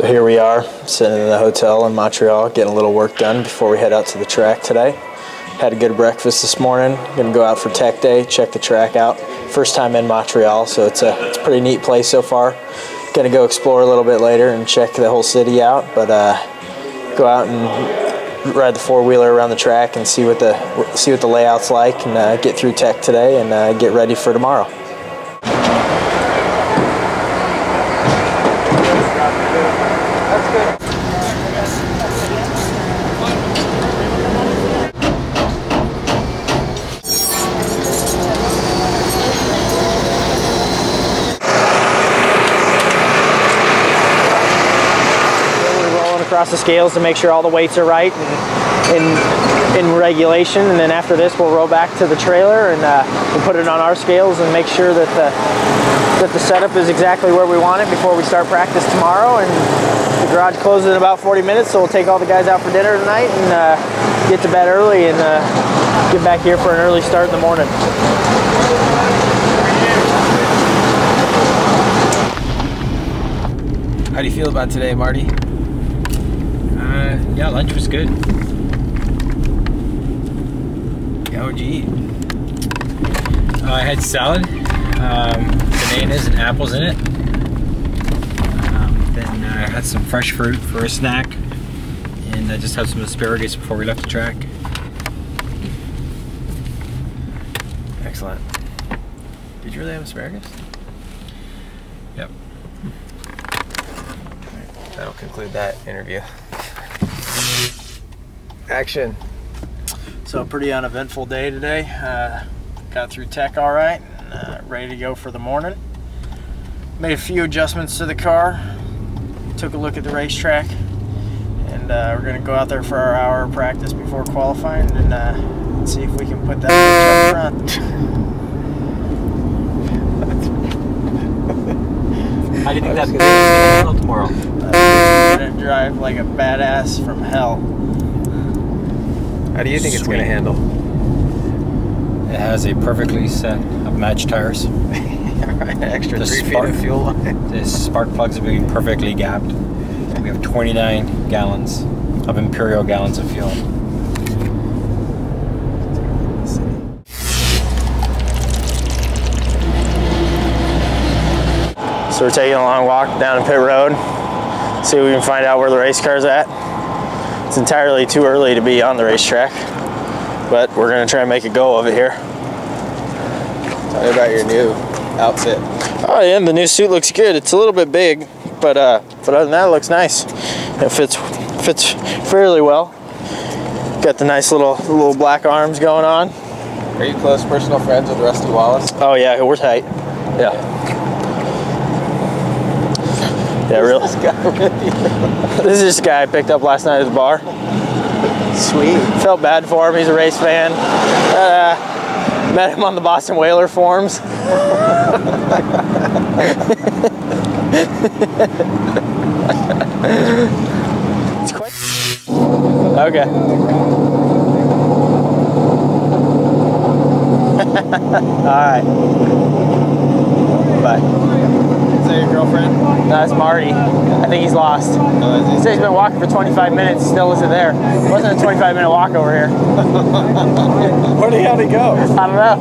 So here we are, sitting in the hotel in Montreal, getting a little work done before we head out to the track today. Had a good breakfast this morning. Gonna go out for tech day, check the track out. First time in Montreal, so it's a pretty neat place so far. Gonna go explore a little bit later and check the whole city out, but go out and ride the four-wheeler around the track and see what the layout's like, and get through tech today and get ready for tomorrow. Across the scales to make sure all the weights are right and in regulation, and then after this we'll roll back to the trailer and we'll put it on our scales and make sure that the setup is exactly where we want it before we start practice tomorrow. And the garage closes in about 40 minutes, so we'll take all the guys out for dinner tonight and get to bed early and get back here for an early start in the morning. How do you feel about today, Marty? Yeah, lunch was good. Yeah, what'd you eat? I had salad, bananas and apples in it. Then I had some fresh fruit for a snack, and I just had some asparagus before we left the track. Excellent. Did you really have asparagus? Yep. That'll conclude that interview. Action. So pretty uneventful day today. Got through tech all right, ready to go for the morning. Made a few adjustments to the car, took a look at the racetrack, and we're gonna go out there for our hour of practice before qualifying and see if we can put that bitch up front. How do you think that's gonna handle tomorrow? I'm gonna drive like a badass from hell. How do you think it's going to handle? It has a perfectly set of matched tires. Extra 3 feet of fuel line. The spark plugs have been perfectly gapped. We have 29 gallons of Imperial gallons of fuel. So we're taking a long walk down pit road. See if we can find out where the race car's at. It's entirely too early to be on the racetrack, but we're gonna try and make a go of it here. Tell me about your new outfit. Oh yeah, the new suit looks good. It's a little bit big, but other than that, it looks nice. It fits fairly well. Got the nice little black arms going on. Are you close personal friends with Rusty Wallace? Oh yeah, we're tight. Yeah. Yeah, really. This is this guy I picked up last night at the bar. Sweet. Felt bad for him. He's a race fan. Met him on the Boston Whaler forums. It's quite. Okay. All right. Bye. Is that your girlfriend? No, that's Marty. I think he's lost. Oh, He said he's been walking for 25 minutes, still isn't there. It wasn't a 25-minute walk over here. Where the hell did he go? I don't know.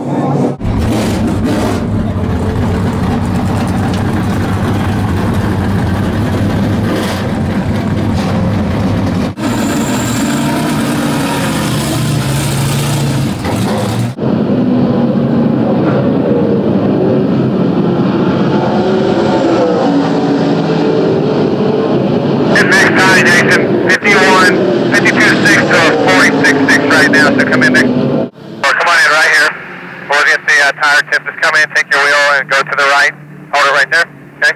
Tire tip, just come in, take your wheel and go to the right. Hold it right there, okay?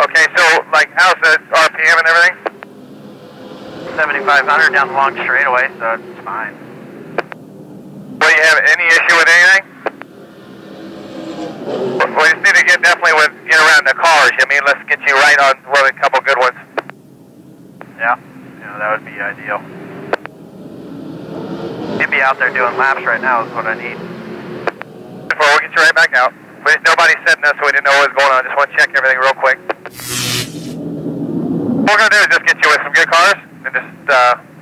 Okay, so like how's the RPM and everything? 7,500 down the long straightaway, so it's fine. Do you have any issue with anything? We just need to get around the cars. I mean, let's get you right on a couple good ones. Yeah. That would be ideal. You'd be out there doing laps right now is what I need. We'll get you right back out. But nobody said no, so we didn't know what was going on. Just want to check everything real quick. What we're going to do is just get you with some good cars, and just,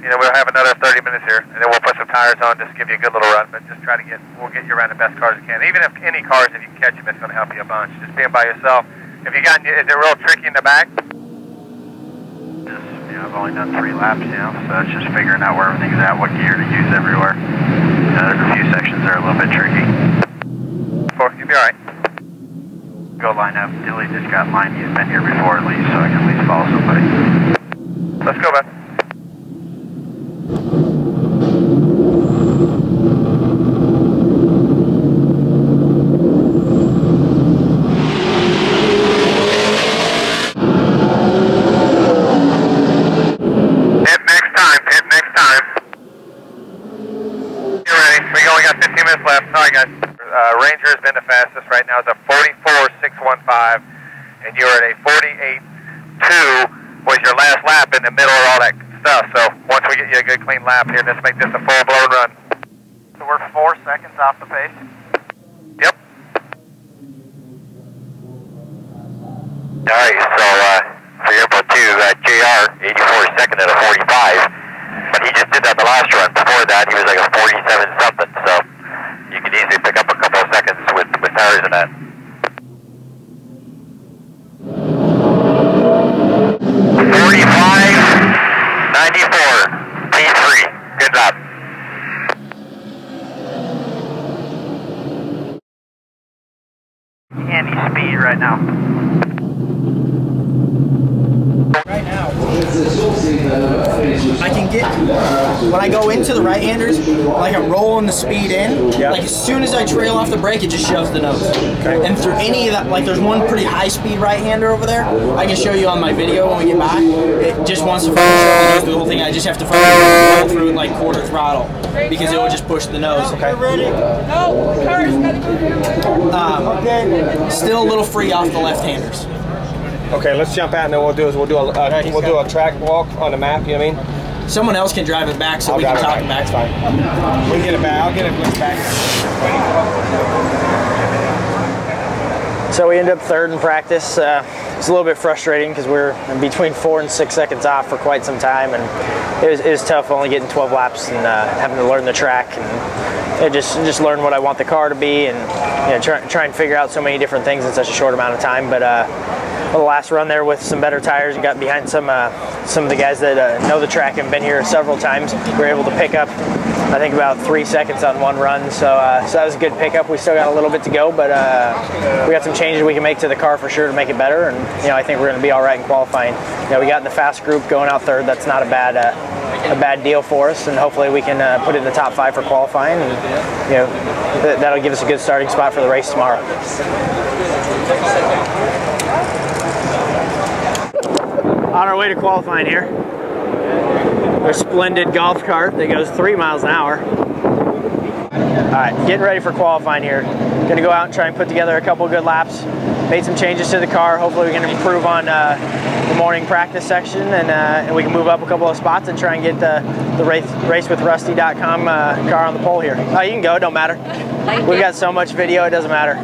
you know, we'll have another 30 minutes here, and then we'll put some tires on, just give you a good little run, but just try to we'll get you around the best cars we can. Even if any cars, if you can catch them, it's going to help you a bunch. Just being by yourself. Is it real tricky in the back? Just, you know, I've only done 3 laps, you know, so it's just figuring out where everything's at, what gear to use everywhere. You know, there's a few sections that are a little bit tricky. You'll be alright. Go line up. Dilly just got mine. He's been here before at least, so I can at least follow somebody. Let's go, bud. Hit next time. You're ready. We only got 15 minutes left. Alright, guys. Ranger has been the fastest right now. It's a 44.615, and you're at a 48.2 was your last lap in the middle of all that stuff. So once we get you a good clean lap here, let's make this a full-blown run. So we're 4 seconds off the pace? Yep. Alright, so for your number 2, JR, 84 second at a 45, but he just did that the last run. Before that, he was like a 47 something, so you can easily pick up a couple of seconds with tires and that. 45.94, P3, good job. Any speed right now? Right now, I can get, when I go into the right-handers, like I'm rolling the speed in, like as soon as I trail off the brake, it just shoves the nose. Okay. And through any of that, like there's one pretty high-speed right-hander over there, I can show you on my video when we get back. It just wants to fucking show the whole thing. I just have to fucking roll through it like quarter throttle, because it will just push the nose. Okay. No, cars gotta go. Still a little free off the left-handers. Okay, let's jump out and then we'll do a track walk on the map, you know what I mean? Someone else can drive it back so we can talk it back. That's fine. We can get it back. I'll get it back. So we ended up third in practice. It's a little bit frustrating because we're between 4 and 6 seconds off for quite some time, and it was tough only getting 12 laps and having to learn the track and just learn what I want the car to be, and try and figure out so many different things in such a short amount of time. But the last run there with some better tires and got behind some of the guys that know the track and been here several times, we were able to pick up, I think, about 3 seconds on one run. So that was a good pickup. We still got a little bit to go, but we got some changes we can make to the car for sure to make it better. And I think we're going to be all right in qualifying. We got in the fast group going out third. That's not a bad deal for us, and hopefully we can put it in the top 5 for qualifying. And that'll give us a good starting spot for the race tomorrow. On our way to qualifying here. There's a splendid golf cart that goes 3 miles an hour. Alright, getting ready for qualifying here. Gonna go out and try and put together a couple good laps. Made some changes to the car. Hopefully we can improve on the morning practice section, and we can move up a couple of spots and try and get the racewithrusty.com car on the pole here. Oh, you can go, don't matter. We've got so much video, it doesn't matter.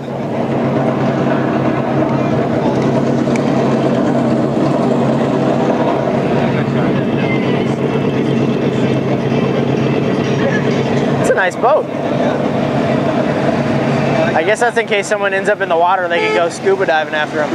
Nice boat. I guess that's in case someone ends up in the water, they can go scuba diving after them.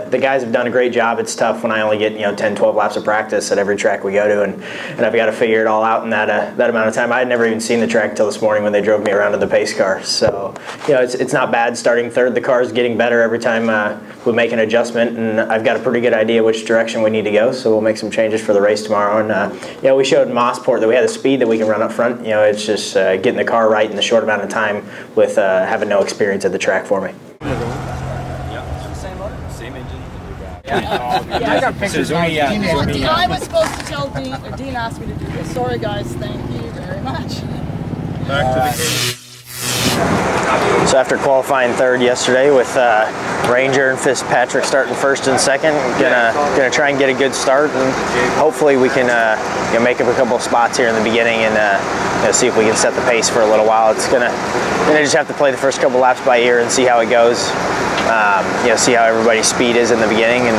The guys have done a great job. It's tough when I only get 10, 12 laps of practice at every track we go to, and I've got to figure it all out in that amount of time. I had never even seen the track until this morning when they drove me around in the pace car. So it's not bad starting third. The car is getting better every time we make an adjustment, and I've got a pretty good idea which direction we need to go. So we'll make some changes for the race tomorrow. And we showed Mossport that we had the speed that we can run up front. It's just getting the car right in the short amount of time with having no experience at the track for me. Yeah, I got pictures. I was supposed to tell Dean. Dean asked me to do this. Sorry, guys. Thank you very much. Back to the game. So after qualifying third yesterday with Ranger and Fitzpatrick starting first and second, gonna try and get a good start, and hopefully we can make up a couple of spots here in the beginning and see if we can set the pace for a little while. It's gonna just have to play the first couple laps by ear and see how it goes. See how everybody's speed is in the beginning, and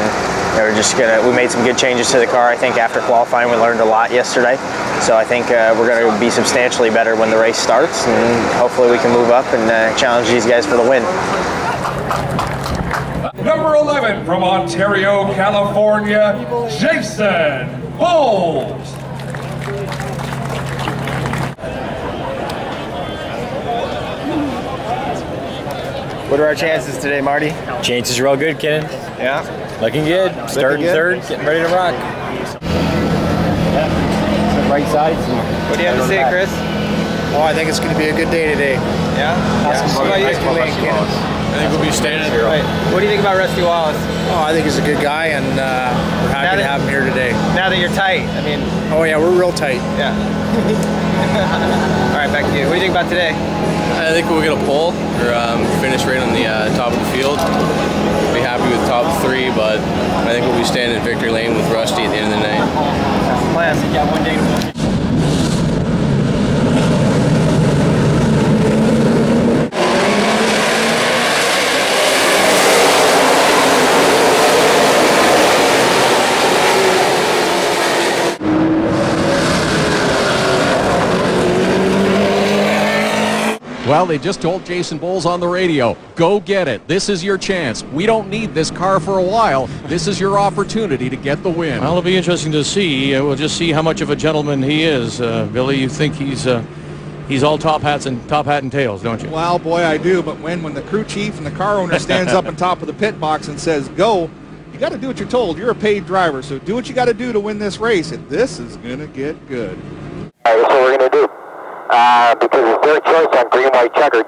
we made some good changes to the car. I think after qualifying we learned a lot yesterday, so I think we're going to be substantially better when the race starts, and hopefully we can move up and challenge these guys for the win. Number 11 from Ontario, California, Jason Bowles. What are our chances today, Marty? Chances are all good, Ken. Yeah. Looking good. Starting third, getting ready to rock. Some right sides. What do you have to say, Chris? Oh, I think it's going to be a good day today. Yeah? What about you, Ken? I think we'll be standing here. Right. What do you think about Rusty Wallace? Oh, I think he's a good guy, and we're happy to have him here today. Now that you're tight, I mean... Oh, yeah, we're real tight. Yeah. All right, back to you. What do you think about today? I think we'll get a pole or finish right on the top of the field. Be happy with top three, but I think we'll be standing in victory lane with Rusty at the end of the night. That's the plan. You got one day to win. Well, they just told Jason Bowles on the radio, go get it. This is your chance. We don't need this car for a while. This is your opportunity to get the win. Well, it'll be interesting to see. We'll just see how much of a gentleman he is. Billy, you think he's all top hat and tails, don't you? Well, boy, I do. But when the crew chief and the car owner stands up on top of the pit box and says, go, you got to do what you're told. You're a paid driver, so do what you got to do to win this race. And this is going to get good. All right, that's what we're going to do. Because it's their choice on green, white, checkers.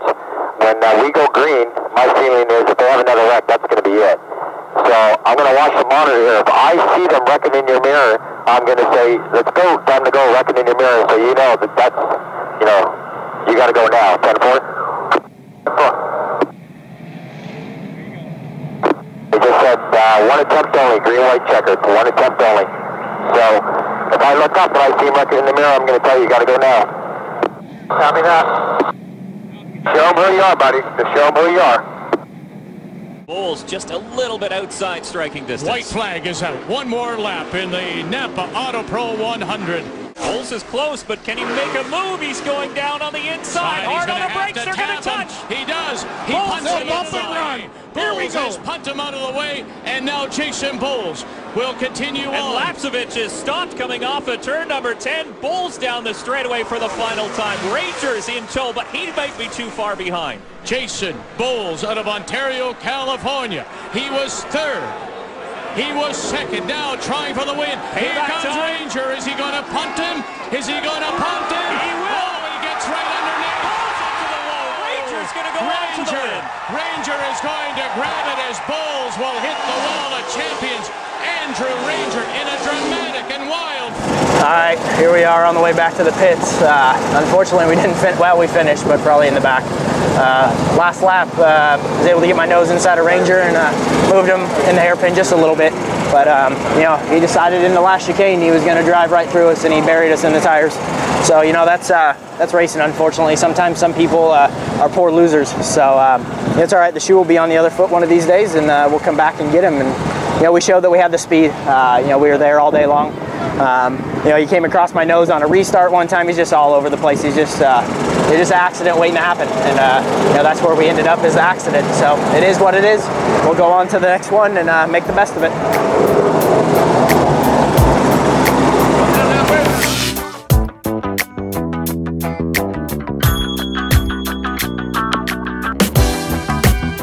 When we go green, my feeling is if they have another wreck, that's going to be it. So I'm going to watch the monitor here. If I see them wrecking in your mirror, I'm going to say, let's go, time to go, wrecking in your mirror. So you know that's, you got to go now. 10-4. They just said one attempt only, green, white, checkers. One attempt only. So if I look up and I see him wrecking in the mirror, I'm going to tell you, you got to go now. Copy that. Show them who you are, buddy. Just show them who you are. Bowles just a little bit outside striking distance. White flag is out. One more lap in the Napa Auto Pro 100. Bowles is close, but can he make a move? He's going down on the inside. Hard on the brakes, they're going to touch. He does. He punts him up and run. Here we go. Punt him out of the way, and now Jason Bowles will continue on. And Lapsovich is stopped coming off of turn number 10. Bowles down the straightaway for the final time. Ranger's in tow, but he might be too far behind. Jason Bowles out of Ontario, California. He was third. He was second, now trying for the win. Here comes Ranger. Is he going to punt him? Is he going to punt him? He will. Oh, he gets right underneath. Bowles into the wall. Ranger's going to go on to the win. Ranger is going to grab it as Bowles will hit the wall of champions. Andrew Ranger in a dramatic and wild. All right, here we are on the way back to the pits. Unfortunately, we didn't finish. Well, we finished, but probably in the back. Last lap, was able to get my nose inside a Ranger and moved him in the hairpin just a little bit. But he decided in the last chicane he was going to drive right through us, and he buried us in the tires. So that's racing. Unfortunately, sometimes some people are poor losers. So it's all right. The shoe will be on the other foot one of these days, and we'll come back and get him. And we showed that we had the speed. We were there all day long. He came across my nose on a restart one time. He's just all over the place. He's just an accident waiting to happen, and that's where we ended up, as the accident. So it is what it is. We'll go on to the next one and make the best of it.